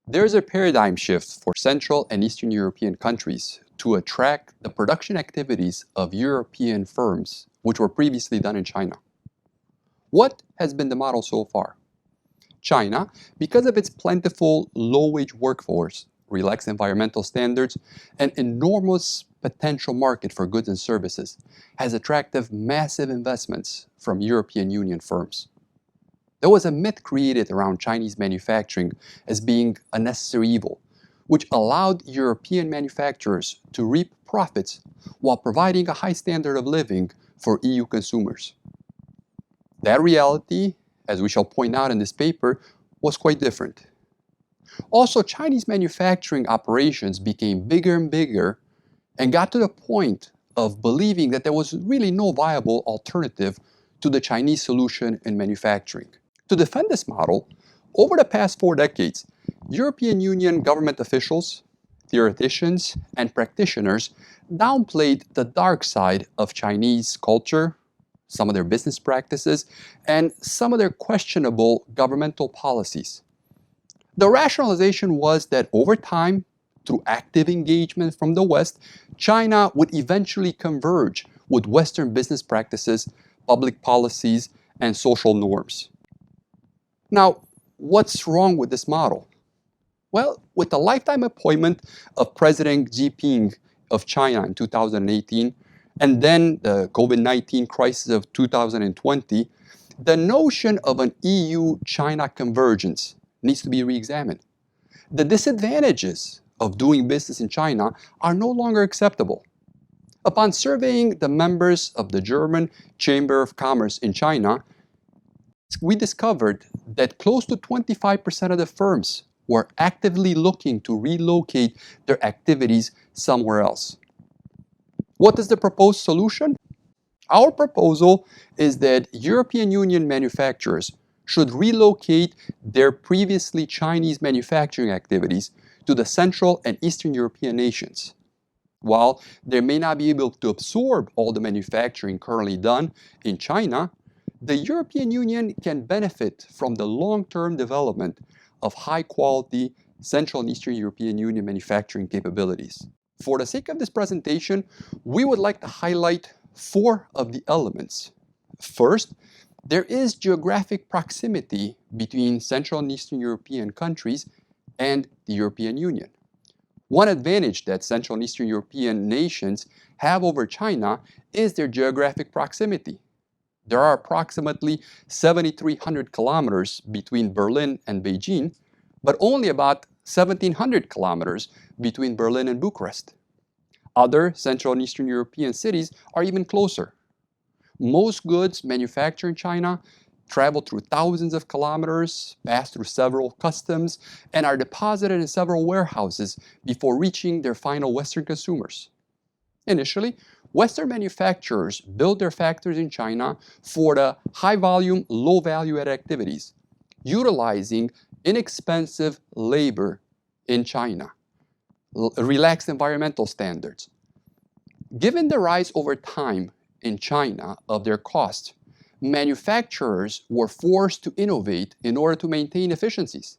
There's a paradigm shift for Central and Eastern European countries to attract the production activities of European firms, which were previously done in China. What has been the model so far? China, because of its plentiful low-wage workforce, relaxed environmental standards, and enormous potential market for goods and services, has attracted massive investments from European Union firms. There was a myth created around Chinese manufacturing as being a necessary evil, which allowed European manufacturers to reap profits while providing a high standard of living for EU consumers. That reality, as we shall point out in this paper, was quite different. Also, Chinese manufacturing operations became bigger and bigger and got to the point of believing that there was really no viable alternative to the Chinese solution in manufacturing. To defend this model, over the past 4 decades, European Union government officials, theoreticians, and practitioners downplayed the dark side of Chinese culture, some of their business practices, and some of their questionable governmental policies. The rationalization was that over time, through active engagement from the West, China would eventually converge with Western business practices, public policies, and social norms. Now, what's wrong with this model? Well, with the lifetime appointment of President Xi Jinping of China in 2018, and then the COVID-19 crisis of 2020, the notion of an EU-China convergence needs to be re-examined. The disadvantages of doing business in China are no longer acceptable. Upon surveying the members of the German Chamber of Commerce in China, we discovered that close to 25% of the firms were actively looking to relocate their activities somewhere else. What is the proposed solution? Our proposal is that European Union manufacturers should relocate their previously Chinese manufacturing activities to the Central and Eastern European nations. While they may not be able to absorb all the manufacturing currently done in China, the European Union can benefit from the long-term development of high-quality Central and Eastern European Union manufacturing capabilities. For the sake of this presentation, we would like to highlight 4 of the elements. First, there is geographic proximity between Central and Eastern European countries and the European Union. One advantage that Central and Eastern European nations have over China is their geographic proximity. There are approximately 7,300 kilometers between Berlin and Beijing, but only about 1,700 kilometers between Berlin and Bucharest. Other Central and Eastern European cities are even closer. Most goods manufactured in China travel through thousands of kilometers, pass through several customs, and are deposited in several warehouses before reaching their final Western consumers. Initially, Western manufacturers built their factories in China for the high-volume, low-value-added activities, utilizing inexpensive labor in China, relaxed environmental standards. Given the rise over time in China of their costs, manufacturers were forced to innovate in order to maintain efficiencies.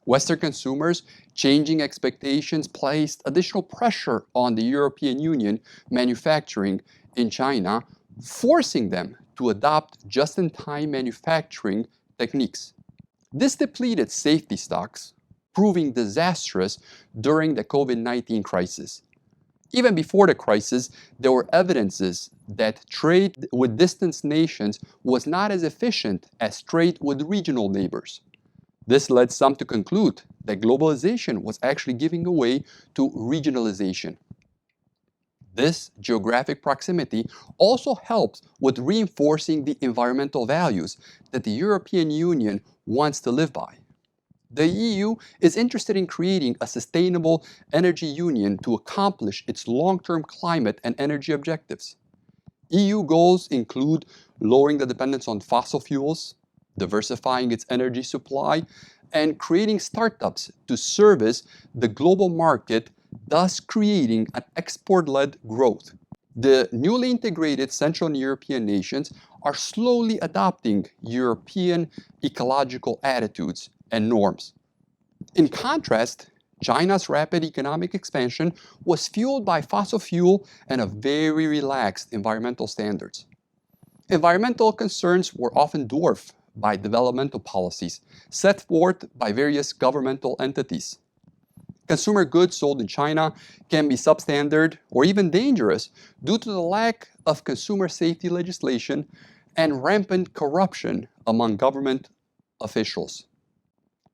Western consumers' changing expectations placed additional pressure on the European Union manufacturing in China, forcing them to adopt just-in-time manufacturing techniques. This depleted safety stocks, proving disastrous during the COVID-19 crisis. Even before the crisis, there were evidences that trade with distant nations was not as efficient as trade with regional neighbors. This led some to conclude that globalization was actually giving way to regionalization. This geographic proximity also helps with reinforcing the environmental values that the European Union wants to live by. The EU is interested in creating a sustainable energy union to accomplish its long-term climate and energy objectives. EU goals include lowering the dependence on fossil fuels, diversifying its energy supply, and creating startups to service the global market, thus creating an export-led growth. The newly integrated Central and European nations are slowly adopting European ecological attitudes and norms. In contrast, China's rapid economic expansion was fueled by fossil fuel and a very relaxed environmental standards. Environmental concerns were often dwarfed by developmental policies set forth by various governmental entities. Consumer goods sold in China can be substandard or even dangerous due to the lack of consumer safety legislation and rampant corruption among government officials.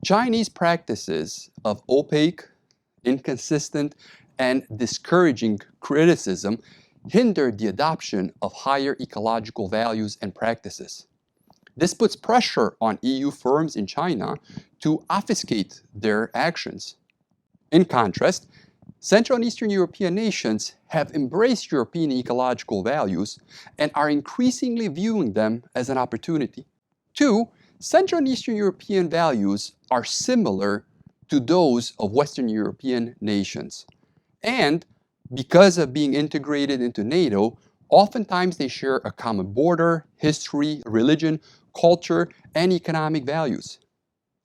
Chinese practices of opaque, inconsistent, and discouraging criticism hindered the adoption of higher ecological values and practices. This puts pressure on EU firms in China to obfuscate their actions. In contrast, Central and Eastern European nations have embraced European ecological values and are increasingly viewing them as an opportunity. Two, Central and Eastern European values are similar to those of Western European nations. And because of being integrated into NATO, oftentimes they share a common border, history, religion, culture, and economic values.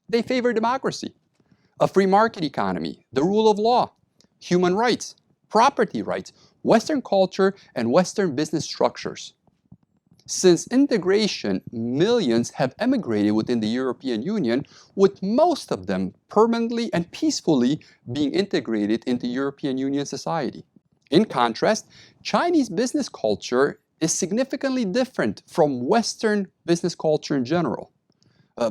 They favor democracy, a free market economy, the rule of law, human rights, property rights, Western culture, and Western business structures. Since integration, millions have emigrated within the European Union, with most of them permanently and peacefully being integrated into European Union society. In contrast, Chinese business culture is significantly different from Western business culture in general.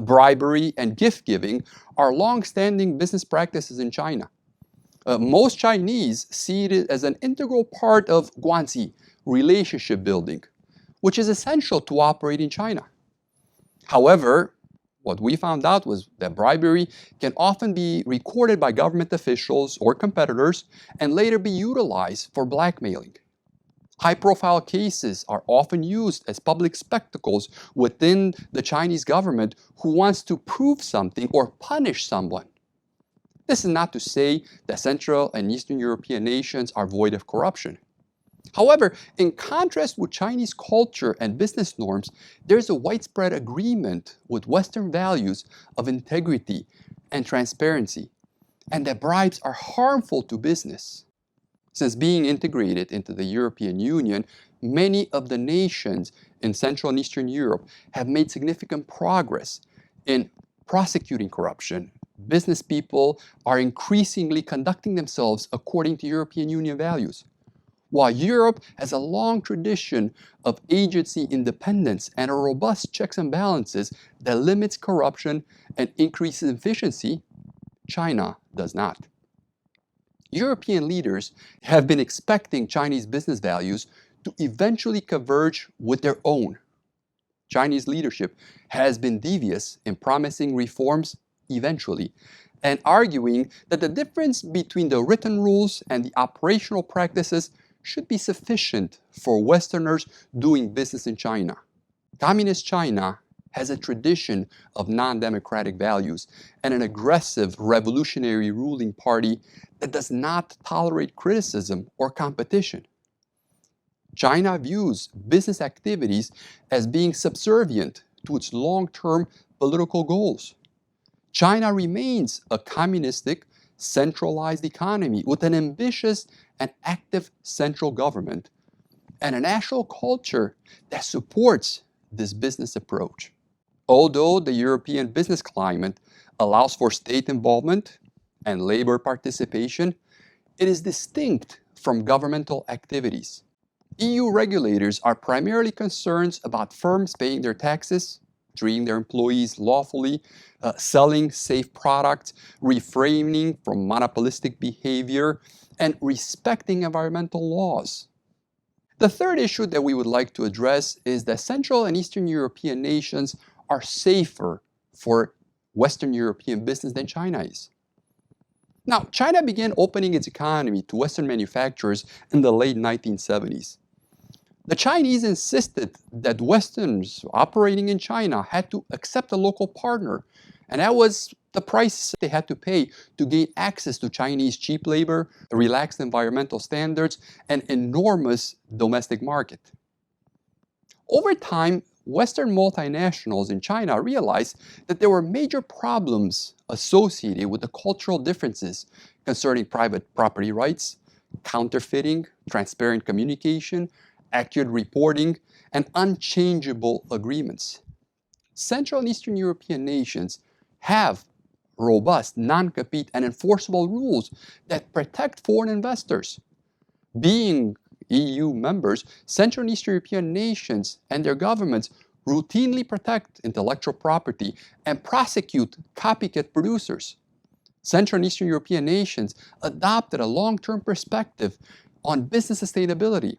Bribery and gift-giving are long-standing business practices in China. Most Chinese see it as an integral part of guanxi, relationship building, which is essential to operate in China. However, what we found out was that bribery can often be recorded by government officials or competitors and later be utilized for blackmailing. High-profile cases are often used as public spectacles within the Chinese government who wants to prove something or punish someone. This is not to say that Central and Eastern European nations are void of corruption. However, in contrast with Chinese culture and business norms, there's a widespread agreement with Western values of integrity and transparency, and that bribes are harmful to business. Since being integrated into the European Union, many of the nations in Central and Eastern Europe have made significant progress in prosecuting corruption. Business people are increasingly conducting themselves according to European Union values. While Europe has a long tradition of agency independence and a robust checks and balances that limits corruption and increases efficiency, China does not. European leaders have been expecting Chinese business values to eventually converge with their own. Chinese leadership has been devious in promising reforms eventually, and arguing that the difference between the written rules and the operational practices should be sufficient for Westerners doing business in China. Communist China has a tradition of non-democratic values and an aggressive revolutionary ruling party that does not tolerate criticism or competition. China views business activities as being subservient to its long-term political goals. China remains a communistic, centralized economy with an ambitious and active central government and a national culture that supports this business approach. Although the European business climate allows for state involvement and labor participation, it is distinct from governmental activities. EU regulators are primarily concerned about firms paying their taxes, treating their employees lawfully, selling safe products, refraining from monopolistic behavior, and respecting environmental laws. The third issue that we would like to address is that Central and Eastern European nations are safer for Western European business than China is. Now, China began opening its economy to Western manufacturers in the late 1970s. The Chinese insisted that Westerns operating in China had to accept a local partner, and that was the price they had to pay to gain access to Chinese cheap labor, relaxed environmental standards, and enormous domestic market. Over time, Western multinationals in China realized that there were major problems associated with the cultural differences concerning private property rights, counterfeiting, transparent communication, accurate reporting, and unchangeable agreements. Central and Eastern European nations have robust, non-compete, and enforceable rules that protect foreign investors. Being EU members, Central and Eastern European nations and their governments routinely protect intellectual property and prosecute copycat producers. Central and Eastern European nations adopted a long-term perspective on business sustainability,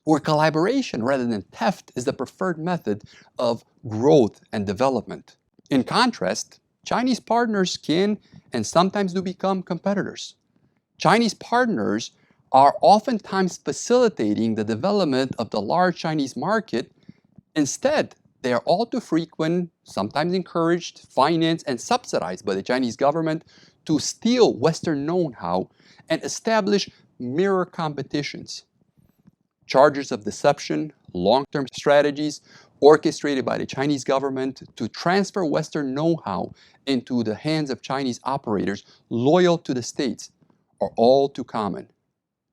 where collaboration rather than theft is the preferred method of growth and development. In contrast, Chinese partners can and sometimes do become competitors. Chinese partners are oftentimes facilitating the development of the large Chinese market. Instead, they are all too frequent, sometimes encouraged, financed, and subsidized by the Chinese government to steal Western know-how and establish mirror competitions. Charges of deception, long-term strategies orchestrated by the Chinese government to transfer Western know-how into the hands of Chinese operators loyal to the states are all too common.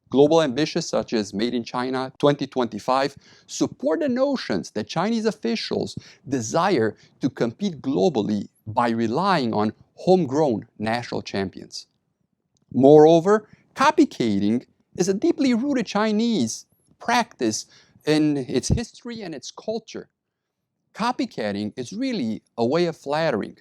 Global ambitions such as Made in China 2025 support the notions that Chinese officials desire to compete globally by relying on homegrown national champions. Moreover, copycating is a deeply rooted Chinese practice in its history and its culture. Copycatting is really a way of flattering.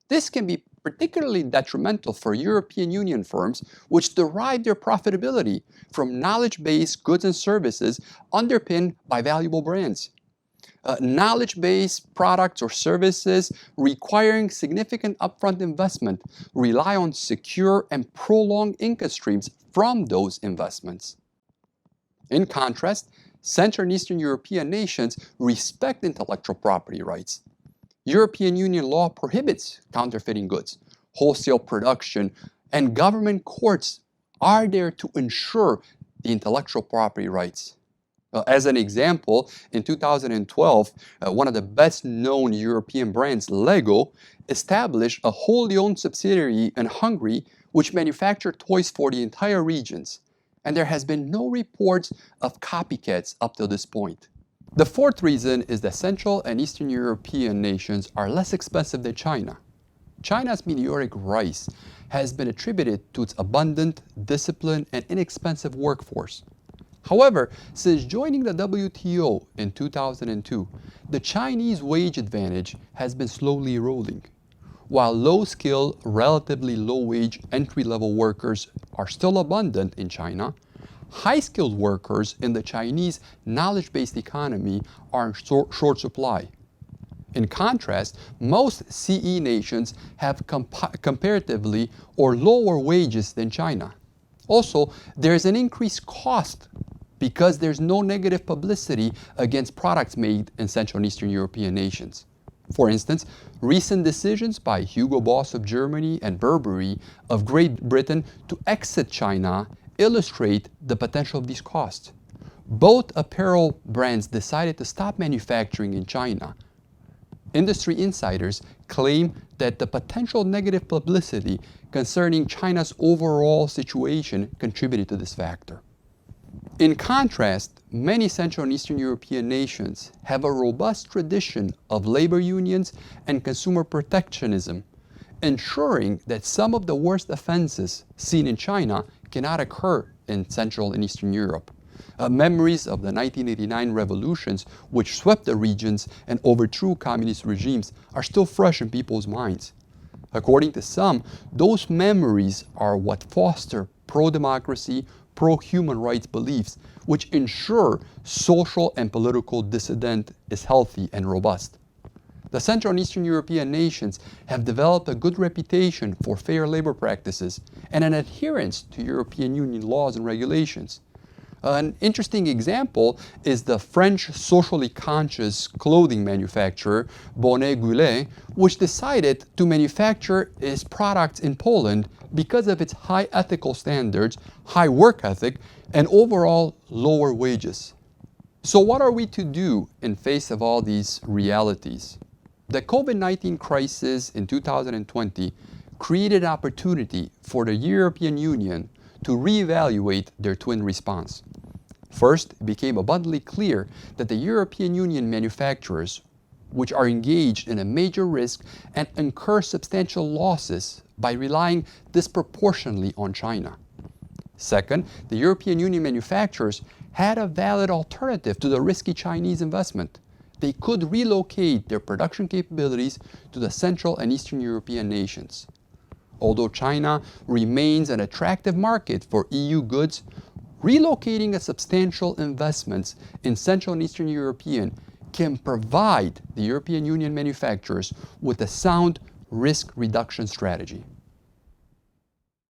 This can be particularly detrimental for European Union firms which derive their profitability from knowledge-based goods and services underpinned by valuable brands. Knowledge-based products or services requiring significant upfront investment rely on secure and prolonged income streams from those investments. In contrast, Central and Eastern European nations respect intellectual property rights. European Union law prohibits counterfeiting goods, wholesale production, and government courts are there to ensure the intellectual property rights. As an example, in 2012, one of the best-known European brands, Lego, established a wholly owned subsidiary in Hungary which manufactured toys for the entire regions. And there has been no reports of copycats up to this point. The fourth reason is that Central and Eastern European nations are less expensive than China. China's meteoric rise has been attributed to its abundant, disciplined, and inexpensive workforce. However, since joining the WTO in 2002, the Chinese wage advantage has been slowly eroding. While low-skilled, relatively low-wage entry-level workers are still abundant in China, high-skilled workers in the Chinese knowledge-based economy are in short supply. In contrast, most CEE nations have comparatively or lower wages than China. Also, there is an increased cost because there's no negative publicity against products made in Central and Eastern European nations. For instance, recent decisions by Hugo Boss of Germany and Burberry of Great Britain to exit China illustrate the potential of these costs. Both apparel brands decided to stop manufacturing in China. Industry insiders claim that the potential negative publicity concerning China's overall situation contributed to this factor. In contrast, many Central and Eastern European nations have a robust tradition of labor unions and consumer protectionism, ensuring that some of the worst offenses seen in China cannot occur in Central and Eastern Europe. Memories of the 1989 revolutions, which swept the regions and overthrew communist regimes, are still fresh in people's minds. According to some, those memories are what foster pro-democracy, pro-human rights beliefs, which ensure social and political dissident is healthy and robust. The Central and Eastern European nations have developed a good reputation for fair labor practices and an adherence to European Union laws and regulations. An interesting example is the French socially conscious clothing manufacturer Bonnet Goulet, which decided to manufacture its products in Poland because of its high ethical standards, high work ethic, and overall lower wages. So what are we to do in face of all these realities? The COVID-19 crisis in 2020 created an opportunity for the European Union to reevaluate their twin response. First, it became abundantly clear that the European Union manufacturers, which are engaged in a major risk and incur substantial losses by relying disproportionately on China. Second, the European Union manufacturers had a valid alternative to the risky Chinese investment. They could relocate their production capabilities to the Central and Eastern European nations. Although China remains an attractive market for EU goods, relocating a substantial investments in Central and Eastern European can provide the European Union manufacturers with a sound risk reduction strategy.